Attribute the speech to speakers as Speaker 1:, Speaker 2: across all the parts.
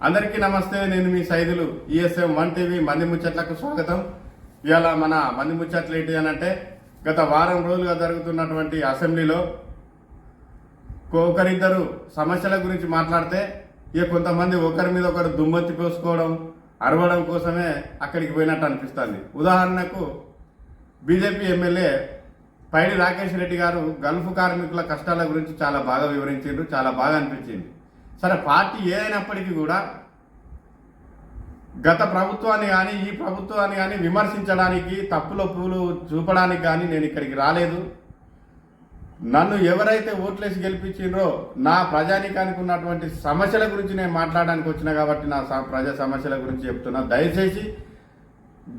Speaker 1: అందరికీ నమస్తే. నేను మీ సైదులు. ఈఎస్ఎం 1 టీవీ మంది ముచ్చట్లకు స్వాగతం. ఇవాళ మన మంది ముచ్చట్లు ఏంటి అని అంటే, గత వారం రోజులుగా జరుగుతున్నటువంటి అసెంబ్లీలో ఒకరిద్దరు సమస్యల గురించి మాట్లాడితే ఇక కొంతమంది ఒకరి మీద ఒకరు దుమ్మెత్తి పోసుకోవడం, అరవడం కోసమే అక్కడికి పోయినట్టు అనిపిస్తుంది. ఉదాహరణకు బీజేపీ ఎమ్మెల్యే పైడి రాకేష్ రెడ్డి గారు గల్ఫ్ కార్మికుల కష్టాల గురించి చాలా బాగా వివరించారు. చాలా బాగా అనిపించింది. సరే, పార్టీ ఏదైనప్పటికీ కూడా గత ప్రభుత్వాన్ని కానీ ఈ ప్రభుత్వాన్ని కానీ విమర్శించడానికి, తప్పులొప్పులు చూపడానికి కానీ నేను ఇక్కడికి రాలేదు. నన్ను ఎవరైతే ఓట్లేసి గెలిపించిండ్రో నా ప్రజానీకానికి ఉన్నటువంటి సమస్యల గురించి నేను మాట్లాడడానికి వచ్చినా కాబట్టి నా ప్రజా సమస్యల గురించి చెప్తున్నా. దయచేసి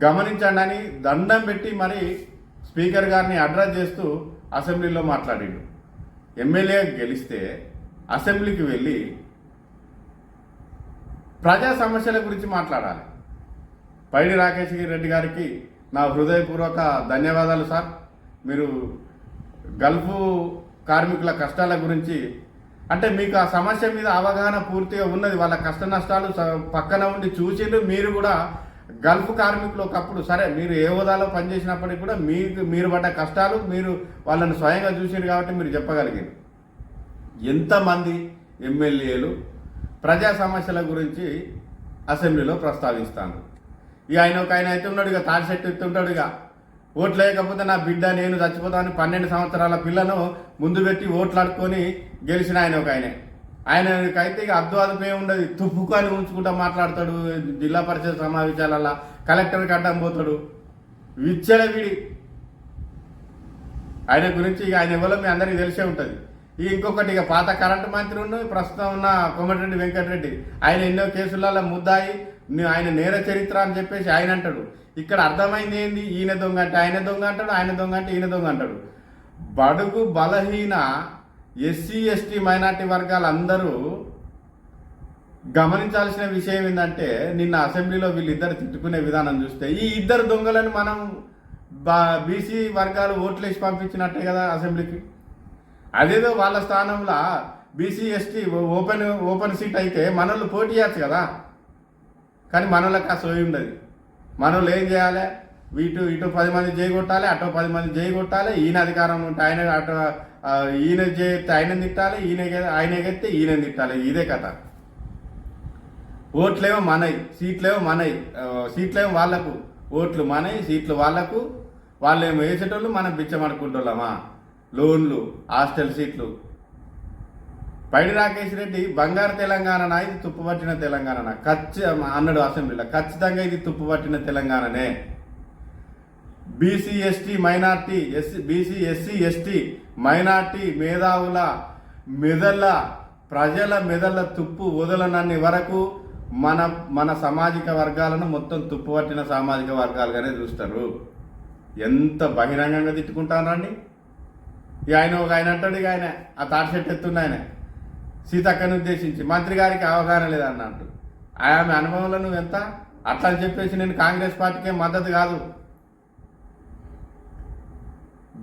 Speaker 1: గమనించండి అని దండం పెట్టి మరి స్పీకర్ గారిని అడ్రస్ చేస్తూ అసెంబ్లీలో మాట్లాడిండు. ఎమ్మెల్యే గెలిస్తే అసెంబ్లీకి వెళ్ళి ప్రజా సమస్యల గురించి మాట్లాడాలి. పైడి రాకేష్ రెడ్డి గారికి నా హృదయపూర్వక ధన్యవాదాలు సార్. మీరు గల్ఫ్ కార్మికుల కష్టాల గురించి అంటే మీకు ఆ సమస్య మీద అవగాహన పూర్తిగా ఉన్నది. వాళ్ళ కష్ట నష్టాలు పక్కన ఉండి చూసిండ్రు. మీరు కూడా గల్ఫ్ కార్మికులు ఒకప్పుడు సరే మీరు ఏ హోదాలో పనిచేసినప్పటికీ కూడా మీరు పడ్డ కష్టాలు మీరు వాళ్ళని స్వయంగా చూసిండ్రు కాబట్టి మీరు చెప్పగలిగారు. ఎంతమంది ఎమ్మెల్యేలు ప్రజా సమస్యల గురించి అసెంబ్లీలో ప్రస్తావిస్తాను. ఇక ఆయన అయితే ఉన్నాడు, ఇక తాడిశెట్టు ఎత్తుంటాడు. ఇక ఓట్లు లేకపోతే నా బిడ్డ నేను చచ్చిపోతానని 12 సంవత్సరాల పిల్లను ముందు పెట్టి ఓట్లు ఆడుకొని గెలిచిన ఆయనకైతే ఇక అదుపే ఉండదు. తుప్పుకొని ఉంచుకుంటా మాట్లాడతాడు. జిల్లా పరిషత్ సమావేశాలలో కలెక్టర్కి అడ్డం పోతాడు. విచ్చలవిడి ఆయన గురించి ఇక ఆయన ఎవరో మీ అందరికీ తెలిసే ఉంటుంది. ఇంకొకటి ఇక పాత కరెంటు మంత్రి ప్రస్తుతం ఉన్న కోమటిరెడ్డి వెంకటరెడ్డి ఆయన ఎన్నో కేసులలో ముద్దాయి ఆయన నేర చరిత్ర అని చెప్పేసి ఆయన అంటాడు. ఇక్కడ అర్థమైంది ఏంది? ఈయన దొంగ అంటే ఆయన దొంగ అంటాడు, ఆయన దొంగ అంటే ఈయన దొంగ అంటాడు. బడుగు బలహీన ఎస్సీ ఎస్టీ మైనార్టీ వర్గాలందరూ గమనించాల్సిన విషయం ఏంటంటే, నిన్న అసెంబ్లీలో వీళ్ళిద్దరు తిట్టుకునే విధానం చూస్తే ఈ ఇద్దరు దొంగలను మనం బీసీ వర్గాలు ఓట్లేసి పంపించినట్టే కదా అసెంబ్లీకి. అదేదో వాళ్ళ స్థానంలో బీసీ ఎస్టీ ఓపెన్ సీట్ అయితే మనోళ్ళు పోటీ చేయచ్చు కదా. కానీ మనోళ్ళకి ఆ సోయి ఉండదు. మనోళ్ళు ఏం చేయాలి? ఇటు 10 మంది చేయగొట్టాలి, అటో 10 మంది చేయగొట్టాలి. ఈయన అధికారం ఉంటే ఆయన అటు ఈయన చేస్తే ఆయన తిట్టాలి, ఆయన ఎగితే ఈయన తిట్టాలి. ఇదే కథ. ఓట్లేమో మనయి, సీట్లేమో వాళ్లకు, ఓట్లు మనయి, సీట్లు వాళ్లకు. వాళ్ళేమో వేసేటోళ్ళు మనం బిచ్చమనుకుంటున్నామా? లోన్లు, హాస్టల్ సీట్లు. పైడి రాకేష్ రెడ్డి బంగారు తెలంగాణ, ఇది తుప్పుపట్టిన తెలంగాణ అన్నాడు అసెంబ్లీలో. ఖచ్చితంగా ఇది తుప్పుపట్టిన తెలంగాణనే. బీసీ ఎస్సీ ఎస్టీ మైనార్టీ మేధావుల ప్రజల మెదళ్ళ తుప్పు వదలనన్ని వరకు మన సామాజిక వర్గాలను మొత్తం తుప్పుపట్టిన సామాజిక వర్గాలుగానే చూస్తారు. ఎంత బహిరంగంగా తిట్టుకుంటారండి. ఆయన అంటాడు. ఇక ఆయన ఆ తాడిశెట్టు ఎత్తుండే ఆయన సీతక్కని ఉద్దేశించి మంత్రి గారికి అవగాహన లేదన్నట్టు. ఆమె అనుభవంలో నువ్వు ఎంత అట్లా అని చెప్పేసి నేను కాంగ్రెస్ పార్టీకే మద్దతు కాదు.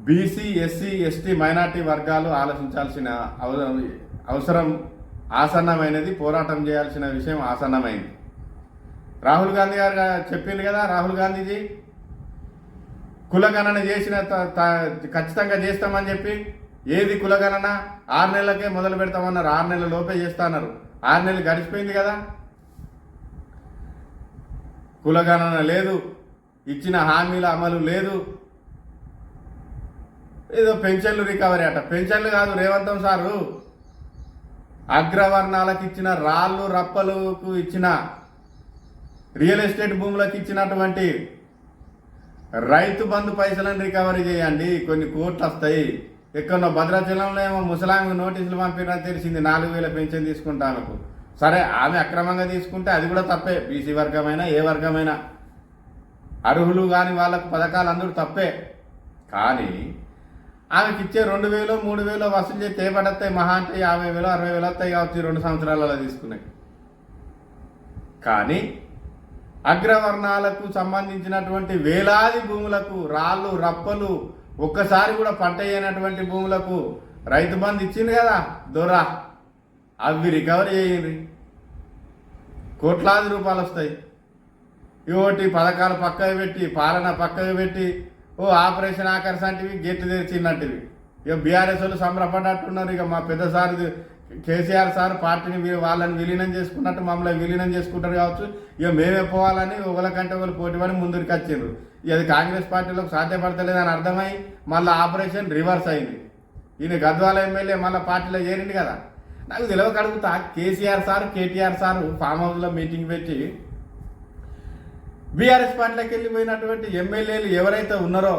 Speaker 1: బీసీ ఎస్సీ ఎస్టీ మైనార్టీ వర్గాలు ఆలోచించాల్సిన అవసరం ఆసన్నమైనది. పోరాటం చేయాల్సిన విషయం ఆసన్నమైంది. రాహుల్ గాంధీ గారు చెప్పింది కదా, రాహుల్ గాంధీజీ కులగణన చేసిన ఖచ్చితంగా చేస్తామని చెప్పి. ఏది కులగణన? 6 నెలలకే మొదలు పెడతామన్నారు. 6 నెలల లోపే చేస్తాన్నారు. 6 నెలలు గడిచిపోయింది కదా. కులగణన లేదు, ఇచ్చిన హామీల అమలు లేదు. ఏదో పెన్షన్లు రికవరీ అట. పెన్షన్లు కాదు రేవంతం సారు, అగ్రవర్ణాలకు ఇచ్చిన రాళ్ళు రప్పలకు ఇచ్చిన రియల్ ఎస్టేట్ భూములకు ఇచ్చినటువంటి రైతు బంధు పైసలను రికవరీ చేయండి. కొన్ని కోట్లు వస్తాయి. ఎక్కడో భద్రాచలంలో ఏమో ముసలాంగు నోటీసులు పంపిరని తెలిసింది. 4,000 పెన్షన్ తీసుకుంటాను. సరే, ఆమె అక్రమంగా తీసుకుంటే అది కూడా తప్పే. బీసీ వర్గమైనా ఏ వర్గమైనా అర్హులు కాని వాళ్ళకు పథకాలు అందరూ తప్పే. కానీ ఆమెకి ఇచ్చే 2,000 3,000 వసూలు చేస్తే ఏపడతాయి? మహా అంటే 50,000 60,000 వస్తాయి కావచ్చు 2 సంవత్సరాలలో తీసుకున్నాయి. కానీ అగ్రవర్ణాలకు సంబంధించినటువంటి వేలాది భూములకు, రాళ్ళు రప్పలు, ఒక్కసారి కూడా పంట అయినటువంటి భూములకు రైతు బంధు ఇచ్చింది కదా దొరా, అవి రికవరీ చేయండి. కోట్లాది రూపాయలు వస్తాయి. ఇవోటి పథకాలు పక్కకు పెట్టి, పాలన పక్కకు పెట్టి, ఓ ఆపరేషన్ ఆకర్ష్ అంటివి గేట్లు తెరిచినట్టువి. ఇక బీఆర్ఎస్ వాళ్ళు సంబరపడ్డట్టున్నారు. ఇక మా పెద్ద సార్ కేసీఆర్ సార్ పార్టీని వాళ్ళని విలీనం చేసుకున్నట్టు మమ్మల్ని విలీనం చేసుకుంటారు కావచ్చు. ఇక మేమే పోవాలని ఒకరికంటే ఒకరు పోటీ పడి ముందుకు వచ్చిండ్రు. ఇక అది కాంగ్రెస్ పార్టీలోకి సాధ్యపడతలేదని అర్థమై మళ్ళీ ఆపరేషన్ రివర్స్ అయింది. ఈయన గద్వాల ఎమ్మెల్యే మళ్ళీ పార్టీలో చేరింది కదా. నాకు తెలియక అడుగుతా, KCR sir KTR sir farm హౌస్లో మీటింగ్ పెట్టి బీఆర్ఎస్ పార్టీలోకి వెళ్ళిపోయినటువంటి ఎమ్మెల్యేలు ఎవరైతే ఉన్నారో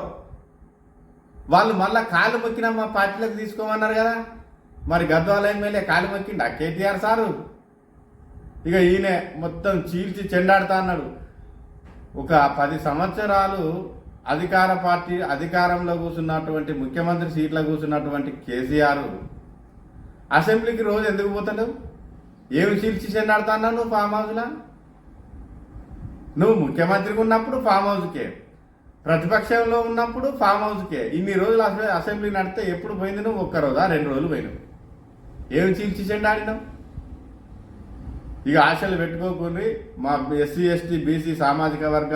Speaker 1: వాళ్ళు మళ్ళీ కాలు మొక్కినా మా పార్టీలోకి తీసుకోమన్నారు కదా. మరి గద్వాల ఎమ్మెల్యే కాలు మొక్కిండా కేటీఆర్ సారు? ఇక ఈయన మొత్తం చీల్చి చెండాడుతా అన్నాడు. ఒక 10 సంవత్సరాలు అధికార పార్టీ అధికారంలో కూర్చున్నటువంటి ముఖ్యమంత్రి సీట్లో కూర్చున్నటువంటి కేసీఆర్ అసెంబ్లీకి రోజు ఎందుకు పోతాడు? ఏమి చీల్చి చెండాడుతా అన్నావు నువ్వు ఫామ్ హౌస్లా? నువ్వు ముఖ్యమంత్రిగా ఉన్నప్పుడు ఫామ్ హౌస్కే, ప్రతిపక్షంలో ఉన్నప్పుడు ఫామ్ హౌస్కే. ఇన్ని రోజులు అసెంబ్లీ నడితే ఎప్పుడు పోయింది నువ్వు? 1 రోజా 2 రోజులు పోయినావు. ఏమి చీల్చి చెండాడినావు? ఇక ఆశలు పెట్టుకోకుండా మా ఎస్సీ ఎస్టీ బీసీ సామాజిక వర్గ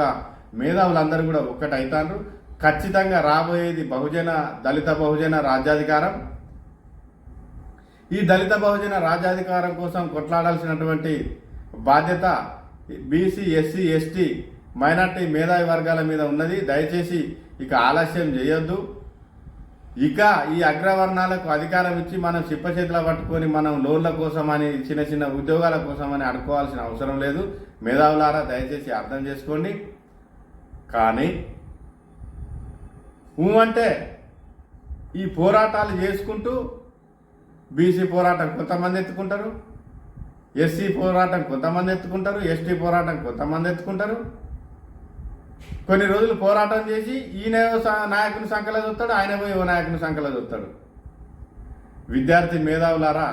Speaker 1: మేధావులందరూ కూడా ఒక్కటైతారు. ఖచ్చితంగా రాబోయేది దళిత బహుజన రాజ్యాధికారం. ఈ దళిత బహుజన రాజ్యాధికారం కోసం కొట్లాడాల్సినటువంటి బాధ్యత బీసీ ఎస్సీ ఎస్టీ మైనార్టీ మేధావి వర్గాల మీద ఉన్నది. దయచేసి ఇక ఆలస్యం చేయొద్దు. ఇక ఈ అగ్రవర్ణాలకు అధికారం ఇచ్చి మనం చిప్పచేతుల పట్టుకొని మనం లోన్ల కోసమని చిన్న చిన్న ఉద్యోగాల కోసమని అడుకోవాల్సిన అవసరం లేదు. మేధావులారా దయచేసి అర్థం చేసుకోండి. కానీ అంటే ఈ పోరాటాలు చేసుకుంటూ బీసీ పోరాటం కొంతమంది ఎత్తుకుంటారు, ఎస్సీ పోరాటం కొంతమంది ఎత్తుకుంటారు, ఎస్టీ పోరాటం కొంతమంది ఎత్తుకుంటారు. కొన్ని రోజులు పోరాటం చేసి ఈయన నాయకుని సంకల చూస్తాడు, ఆయన పోయి ఓ నాయకుని సంకల చూస్తాడు. విద్యార్థి మేధావులారా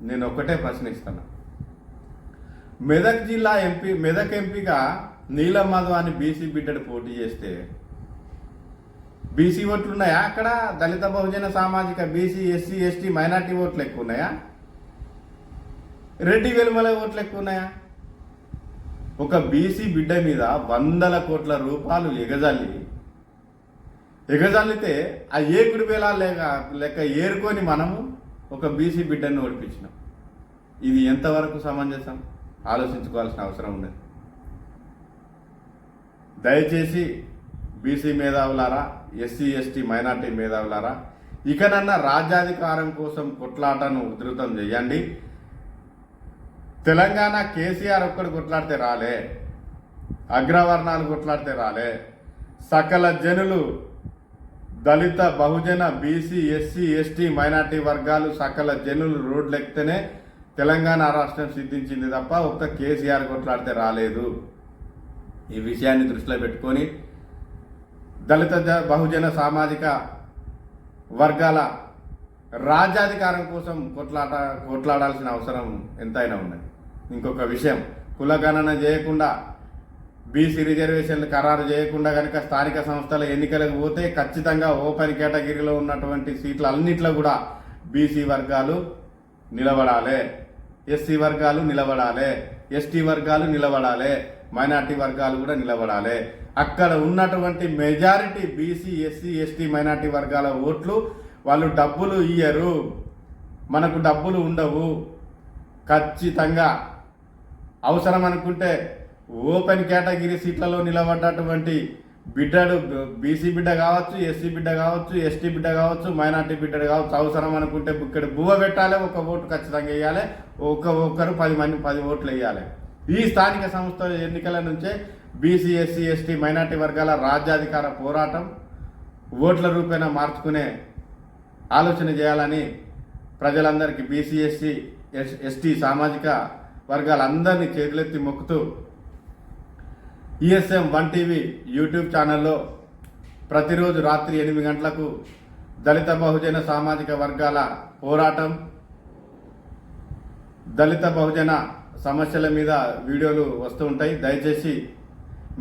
Speaker 1: నేను ఒక్కటే ప్రశ్నిస్తున్నా. మెదక్ జిల్లా మెదక్ ఎంపీగా నీలం మాధవ్ అని బీసీ బిడ్డడు పోటీ చేస్తే బీసీ ఓట్లు ఉన్నాయా? అక్కడ దళిత బహుజన సామాజిక బీసీ ఎస్సీ ఎస్టీ మైనార్టీ ఓట్లు ఎక్కువ ఉన్నాయా? రెడ్డి వెలుమల ఓట్లు ఎక్కువ ఉన్నాయా? ఒక బీసీ బిడ్డ మీద 100 కోట్ల రూపాయలు ఎగజల్లితే ఆ ఏకుడి వేళ లెక్క ఏరుకొని మనము ఒక బీసీ బిడ్డని ఓడిపించినాం. ఇది ఎంతవరకు సమంజసం? ఆలోచించుకోవాల్సిన అవసరం ఉంది. దయచేసి బీసీ మేధావులారా, ఎస్సీ ఎస్టీ మైనార్టీ మేధావులారా, ఇకనన్నా రాజ్యాధికారం కోసం కొట్లాటను ఉధృతం చేయండి. తెలంగాణ కేసీఆర్ ఒక్కడు కొట్లాడితే రాలే, అగ్రవర్ణాలు కొట్లాడితే రాలే. సకల జనులు దళిత బహుజన బీసీ ఎస్సీ ఎస్టీ మైనార్టీ వర్గాలు సకల జనులు రోడ్లు ఎక్కితేనే తెలంగాణ రాష్ట్రం సిద్ధించింది తప్ప ఒక్క కేసీఆర్ కొట్లాడితే రాలేదు. ఈ విషయాన్ని దృష్టిలో పెట్టుకొని దళిత బహుజన వర్గాల రాజ్యాధికారం కోసం కొట్లాడాల్సిన అవసరం ఎంతైనా ఉన్నది. ఇంకొక విషయం, కులగణన చేయకుండా బీసీ రిజర్వేషన్లు ఖరారు చేయకుండా కనుక స్థానిక సంస్థల ఎన్నికలకు పోతే ఖచ్చితంగా ఓపెన్ కేటగిరీలో ఉన్నటువంటి సీట్ల అన్నింటిలో కూడా బీసీ వర్గాలు నిలబడాలి, ఎస్సీ వర్గాలు నిలబడాలి, ఎస్టీ వర్గాలు నిలబడాలి, మైనార్టీ వర్గాలు కూడా నిలబడాలి. అక్కడ ఉన్నటువంటి majority BC SC ST minority వర్గాల ఓట్లు వాళ్ళు డబ్బులు ఇయ్యరు, మనకు డబ్బులు ఉండవు. ఖచ్చితంగా అవసరం అనుకుంటే ఓపెన్ కేటగిరీ సీట్లలో నిలబడ్డటువంటి బిడ్డడు బీసీ బిడ్డ కావచ్చు, ఎస్సీ బిడ్డ కావచ్చు, ఎస్టీ బిడ్డ కావచ్చు, మైనార్టీ బిడ్డడు కావచ్చు, అవసరం అనుకుంటే ఇక్కడ బువ్వ పెట్టాలి, ఒక ఓటు ఖచ్చితంగా వేయాలి, ఒక్కరు 10 మంది 10 ఓట్లు వేయాలి. ఈ స్థానిక సంస్థల ఎన్నికల నుంచే బీసీ ఎస్సీ ఎస్టీ మైనార్టీ వర్గాల రాజ్యాధికార పోరాటం ఓట్ల రూపేణా మార్చుకునే ఆలోచన చేయాలని ప్రజలందరికీ బీసీ ఎస్సీ ఎస్టీ సామాజిక వర్గాలందరినీ చేతులెత్తి మొక్కుతూ ఈఎస్ఎం 1 టీవీ యూట్యూబ్ ఛానల్లో ప్రతిరోజు రాత్రి 8 గంటలకు దళిత బహుజన సామాజిక వర్గాల పోరాటం, దళిత బహుజన సమస్యల మీద వీడియోలు వస్తూ ఉంటాయి. దయచేసి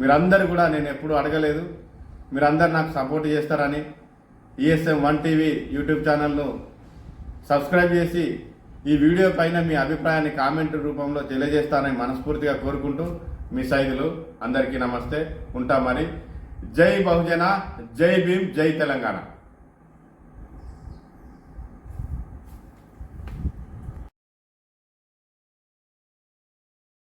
Speaker 1: మీరందరూ కూడా, నేను ఎప్పుడూ అడగలేదు, మీరందరూ నాకు సపోర్ట్ చేస్తారని ఈఎస్ఎం 1 టీవీ యూట్యూబ్ ఛానల్ను సబ్స్క్రైబ్ చేసి ఈ వీడియో పైన మీ అభిప్రాయాన్ని కామెంట్ రూపంలో తెలియజేస్తానని మనస్ఫూర్తిగా కోరుకుంటూ మీ సైదులు అందరికీ నమస్తే. ఉంటా మరి. జై బహుజన, జై భీమ్, జై తెలంగాణ.